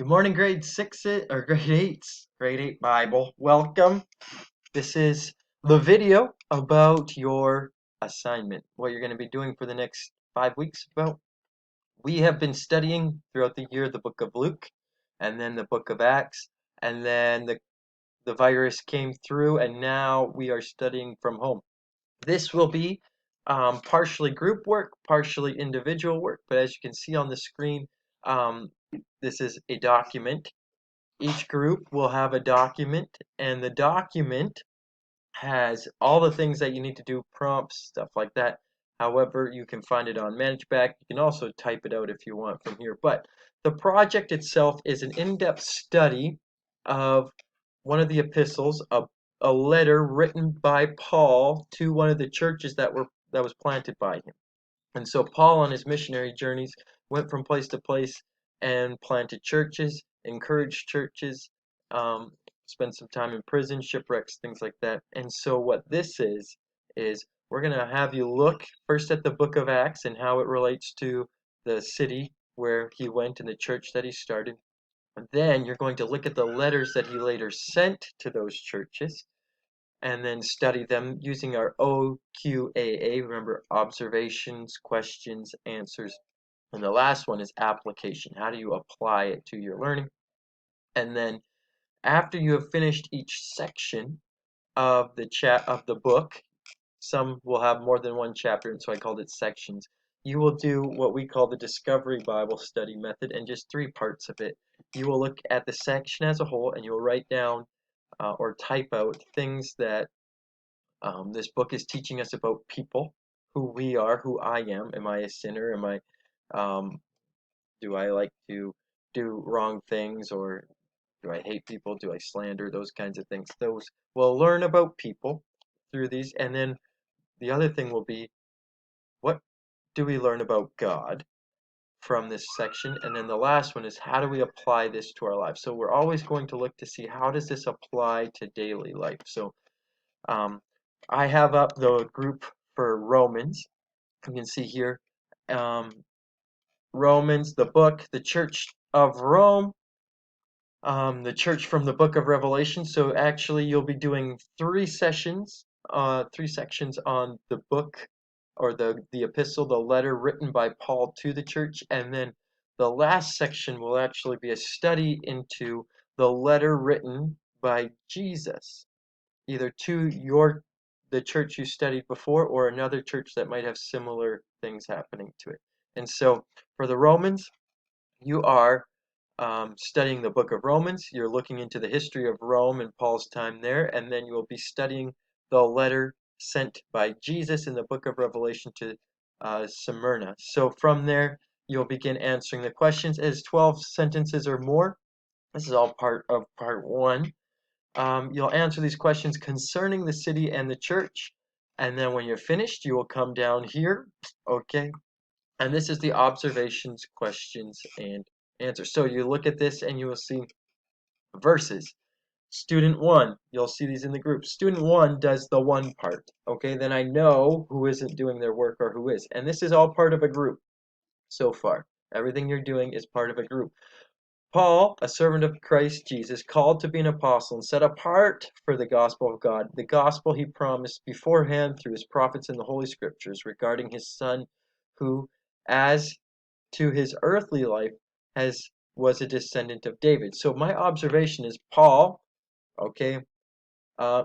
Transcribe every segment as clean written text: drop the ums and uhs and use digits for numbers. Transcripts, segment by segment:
Good morning, grade 6 or grade 8s, grade 8 Bible. Welcome. This is the video about your assignment, what you're going to be doing for the next 5 weeks. We have been studying throughout the year the book of Luke and then the book of Acts, and then the virus came through, and now we are studying from home. This will be partially group work, partially individual work, but as you can see on the screen, um, this is a document. Each group will have a document, and the document has all the things that you need to do, prompts, stuff like that. However, you can find it on ManageBack. You can also type it out if you want from here. But the project itself is an in-depth study of one of the epistles, a letter written by Paul to one of the churches that was planted by him. And so Paul, on his missionary journeys, went from place to place and planted churches, encouraged churches, spent some time in prison, shipwrecks, things like that. And so what this is we're going to have you look first at the book of Acts and how it relates to the city where he went and the church that he started. And then you're going to look at the letters that he later sent to those churches, and then study them using our OQAA. Remember, observations, questions, answers. And the last one is application. How do you apply it to your learning? And then after you have finished each section of the book, some will have more than one chapter, and so I called it sections. You will do what we call the Discovery Bible Study method, and just 3 parts of it. You will look at the section as a whole, and you will write down or type out things that this book is teaching us about people, who we are, who I am. Am I a sinner? Um, do I like to do wrong things, or do I hate people? Do I slander? Those kinds of things. Those we'll learn about people through these, and then the other thing will be, what do we learn about God from this section? And then the last one is, how do we apply this to our lives? So we're always going to look to see, how does this apply to daily life? So um, I have up the group for Romans. You can see here, um, Romans, the book, the Church of Rome, the church from the book of Revelation. So actually, you'll be doing 3 sections on the book, or the epistle, the letter written by Paul to the church, and then the last section will actually be a study into the letter written by Jesus, either to the church you studied before, or another church that might have similar things happening to it. And so for the Romans, you are studying the book of Romans. You're looking into the history of Rome and Paul's time there, and then you will be studying the letter sent by Jesus in the book of Revelation to Smyrna. So from there, you'll begin answering the questions. As 12 sentences or more. This is all part of part 1. You'll answer these questions concerning the city and the church, and then when you're finished, you will come down here, okay? And this is the observations, questions, and answers. So you look at this and you will see verses. Student 1, you'll see these in the group. Student 1 does the 1 part, okay? Then I know who isn't doing their work or who is. And this is all part of a group so far. Everything you're doing is part of a group. Paul, a servant of Christ Jesus, called to be an apostle and set apart for the gospel of God, the gospel he promised beforehand through his prophets in the Holy Scriptures regarding his Son, who, as to his earthly life, was a descendant of David. So my observation is, Paul, okay,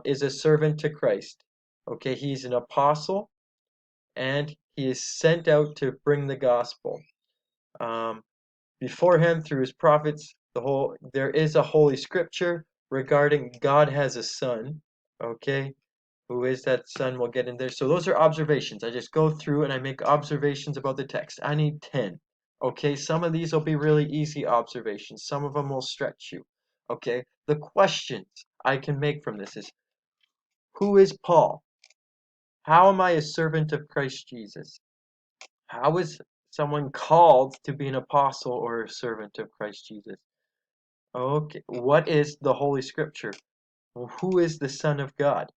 is a servant to Christ. Okay, he's an apostle, and he is sent out to bring the gospel. Beforehand, through his prophets, there is a holy scripture regarding God has a son. Okay, who is that son? We'll get in there. So those are observations. I just go through and I make observations about the text. I need 10. Okay, some of these will be really easy observations. Some of them will stretch you. Okay, the questions I can make from this is, who is Paul? How am I a servant of Christ Jesus? How is someone called to be an apostle or a servant of Christ Jesus? Okay, what is the Holy Scripture? Who is the Son of God?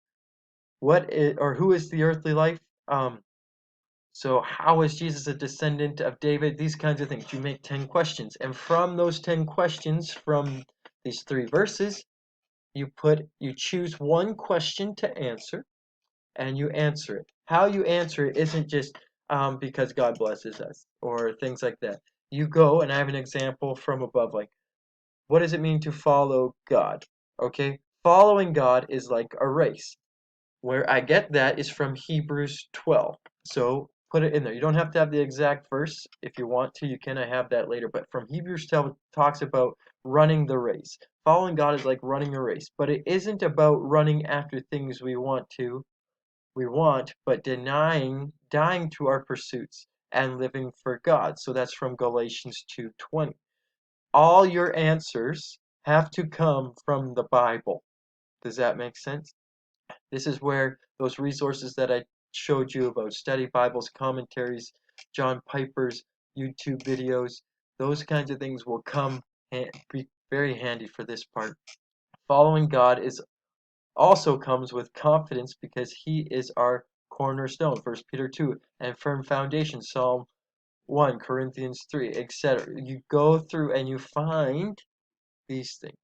Who is the earthly life? So how is Jesus a descendant of David? These kinds of things. You make 10 questions. And from those 10 questions, from these 3 verses, you choose one question to answer, and you answer it. How you answer it isn't just because God blesses us or things like that. You go, and I have an example from above, like, what does it mean to follow God? Okay, following God is like a race. Where I get that is from Hebrews 12. So put it in there. You don't have to have the exact verse. If you want to, you can. I have that later. But from Hebrews 12 talks about running the race. Following God is like running a race. But it isn't about running after things we want, but dying to our pursuits and living for God. So that's from Galatians 2:20. All your answers have to come from the Bible. Does that make sense? This is where those resources that I showed you about study Bibles, commentaries, John Piper's YouTube videos, those kinds of things will be very handy for this part. Following God is also comes with confidence because he is our cornerstone, 1 Peter 2, and firm foundation, Psalm 1, Corinthians 3, etc. You go through and you find these things,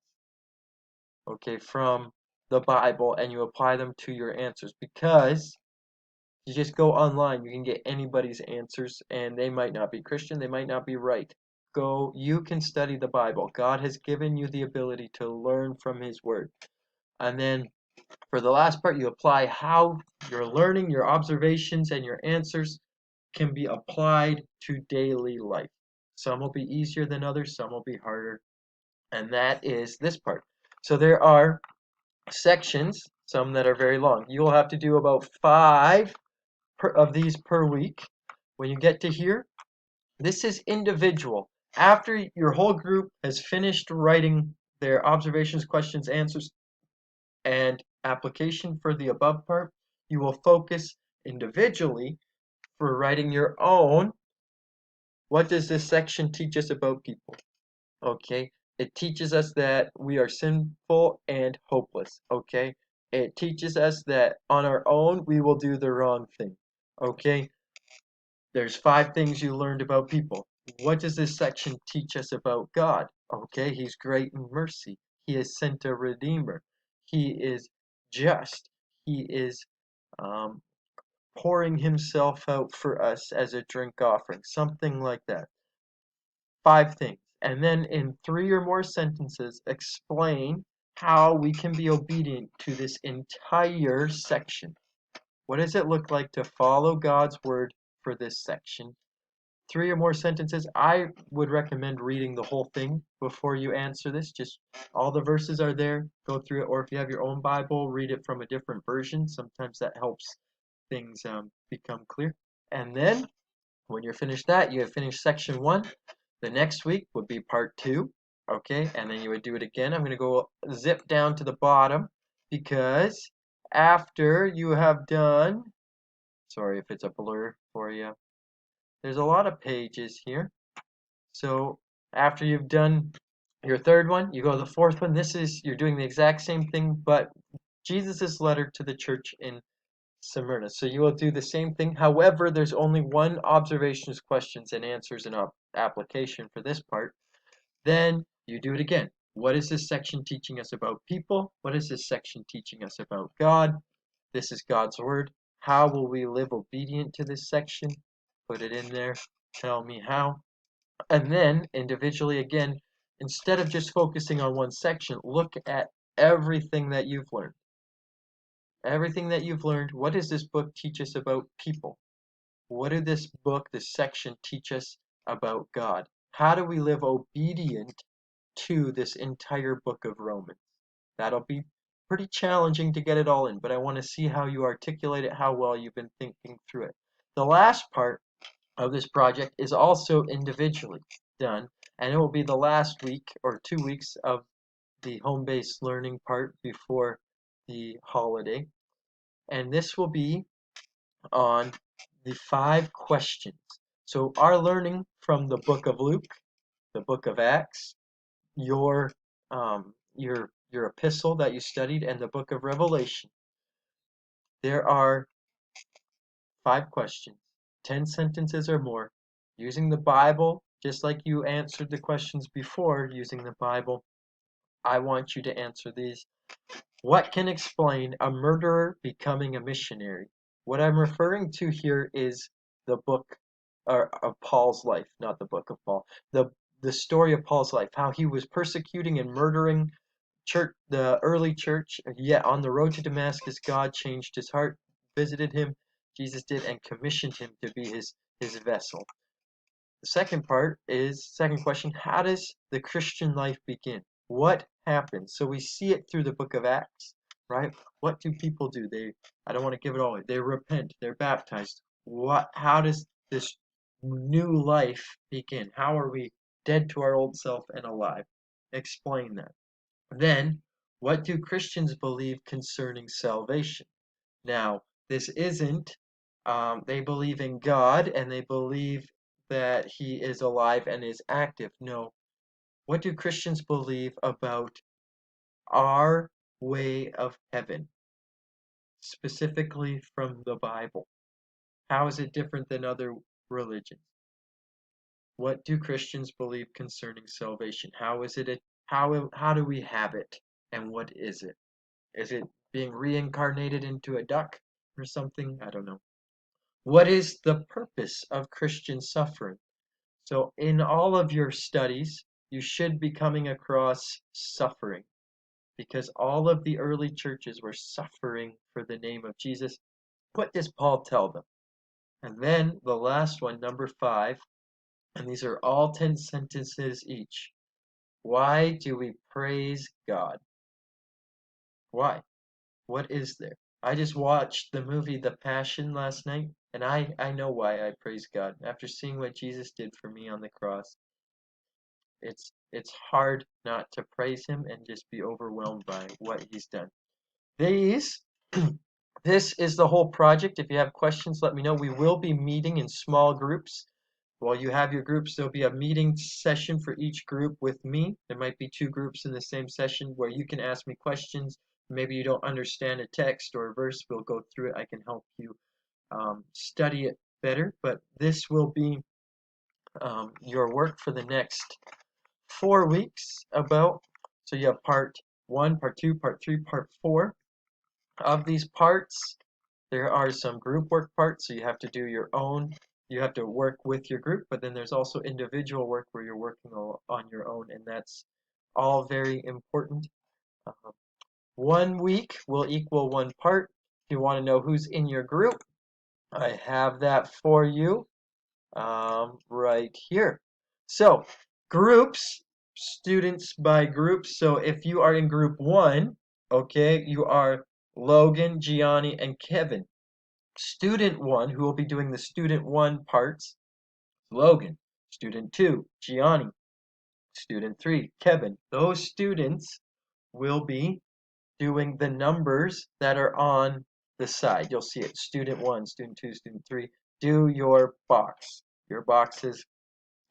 okay, from the Bible, and you apply them to your answers, because you just go online, you can get anybody's answers, and they might not be Christian, they might not be right. You can study the Bible. God has given you the ability to learn from his word. And then for the last part, you apply how your learning, your observations, and your answers can be applied to daily life. Some will be easier than others, some will be harder. And that is this part. So there are sections, some that are very long. You'll have to do about 5 of these per week. When you get to here, this is individual. After your whole group has finished writing their observations, questions, answers, and application for the above part, you will focus individually for writing your own. What does this section teach us about people? Okay, it teaches us that we are sinful and hopeless. Okay, it teaches us that on our own we will do the wrong thing. Okay, there's 5 things you learned about people. What does this section teach us about God? Okay, he's great in mercy. He has sent a redeemer. He is just. He is um, pouring himself out for us as a drink offering, something like that. 5 things. And then in 3 or more sentences, explain how we can be obedient to this entire section. What does it look like to follow God's word for this section? 3 or more sentences. I would recommend reading the whole thing before you answer this. Just all the verses are there. Go through it. Or if you have your own Bible, read it from a different version. Sometimes that helps things become clear. And then when you're finished that, you have finished section 1. The next week would be part 2. Okay, and then you would do it again. I'm going to go zip down to the bottom, because after you have done, sorry if it's a blur for you, there's a lot of pages here. So after you've done your 3rd one, you go to the 4th one. You're doing the exact same thing, but Jesus' letter to the church in Smyrna. So you will do the same thing. However, there's only one observations, questions, and answers and application for this part. Then you do it again. What is this section teaching us about people? What is this section teaching us about God? This is God's word. How will we live obedient to this section? Put it in there. Tell me how. And then individually again, instead of just focusing on one section, look at everything that you've learned. Everything that you've learned. What does this book teach us about people? What did this book, this section, teach us about God? How do we live obedient to this entire book of Romans? That'll be pretty challenging to get it all in, but I want to see how you articulate it, how well you've been thinking through it. The last part of this project is also individually done, and it will be the last week or 2 weeks of the home-based learning part before the holiday. And this will be on the 5 questions. So our learning from the book of Luke, the book of Acts, your your epistle that you studied, and the book of Revelation. There are 5 questions. 10 sentences or more, using the Bible, just like you answered the questions before using the Bible. I want you to answer these. What can explain a murderer becoming a missionary? What I'm referring to here is the book of Paul's life, not the book of Paul. The story of Paul's life, how he was persecuting and murdering the early church. Yet on the road to Damascus, God changed his heart, visited him, Jesus did, and commissioned him to be his vessel. The second question, how does the Christian life begin? What happens? So we see it through the book of Acts, right? What do people do? I don't want to give it all away. They repent, they're baptized. How does this new life begin? How are we dead to our old self and alive? Explain that. Then, what do Christians believe concerning salvation? Now, this isn't, they believe in God and they believe that He is alive and is active. No. What do Christians believe about our way of heaven, specifically from the Bible? How is it different than other religions? What do Christians believe concerning salvation? How do we have it, and what is it? Is it being reincarnated into a duck or something? I don't know. What is the purpose of Christian suffering? So in all of your studies, you should be coming across suffering because all of the early churches were suffering for the name of Jesus. What does Paul tell them? And then the last one, number 5, and these are all 10 sentences each. Why do we praise God? Why? What is there? I just watched the movie The Passion last night, and I know why I praise God. After seeing what Jesus did for me on the cross, it's hard not to praise him and just be overwhelmed by what he's done. These this is the whole project. If you have questions, let me know. We will be meeting in small groups. While you have your groups, there'll be a meeting session for each group with me. There might be 2 groups in the same session where you can ask me questions. Maybe you don't understand a text or a verse. We'll go through it. I can help you study it better. But this will be your work for the next 4 weeks about. So you have part 1, part 2, part 3, part 4. Of these parts, there are some group work parts, so you have to do your own. You have to work with your group, but then there's also individual work where you're working on your own, and that's all very important. 1 week will equal 1 part. If you want to know who's in your group, I have that for you right here. So, groups, students by groups. So if you are in group 1, okay, you are Logan, Gianni, and Kevin. Student 1, who will be doing the student 1 parts, Logan. Student 2, Gianni. Student 3, Kevin. Those students will be doing the numbers that are on the side. You'll see it, student 1, student 2, student 3. Do your box. Your boxes.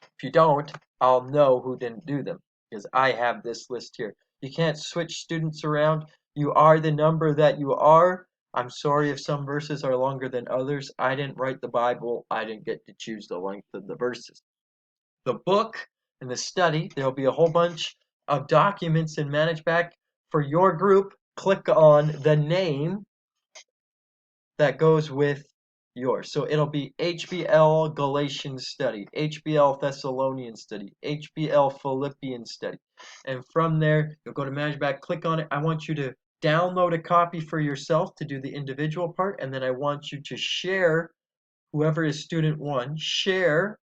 If you don't, I'll know who didn't do them because I have this list here. You can't switch students around. You are the number that you are. I'm sorry if some verses are longer than others. I didn't write the Bible. I didn't get to choose the length of the verses. The book and the study, there'll be a whole bunch of documents in ManageBack for your group. Click on the name that goes with yours. So it'll be HBL Galatians study, HBL Thessalonian study, HBL Philippian study. And from there, you'll go to ManageBack, click on it. I want you to download a copy for yourself to do the individual part, and then I want you to share, whoever is student 1, share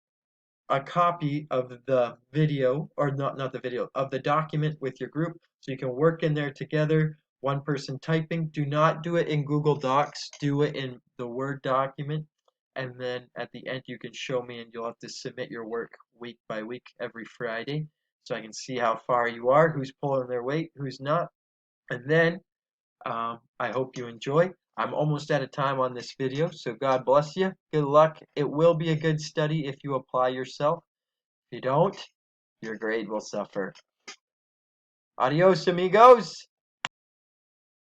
a copy of the video, or not the video, of the document with your group so you can work in there together, 1 person typing. Do not do it in Google Docs, do it in the Word document, and then at the end you can show me and you'll have to submit your work week by week every Friday so I can see how far you are, who's pulling their weight, who's not. And then I hope you enjoy. I'm almost out of time on this video, so God bless you. Good luck. It will be a good study if you apply yourself. If you don't, your grade will suffer. Adios, amigos.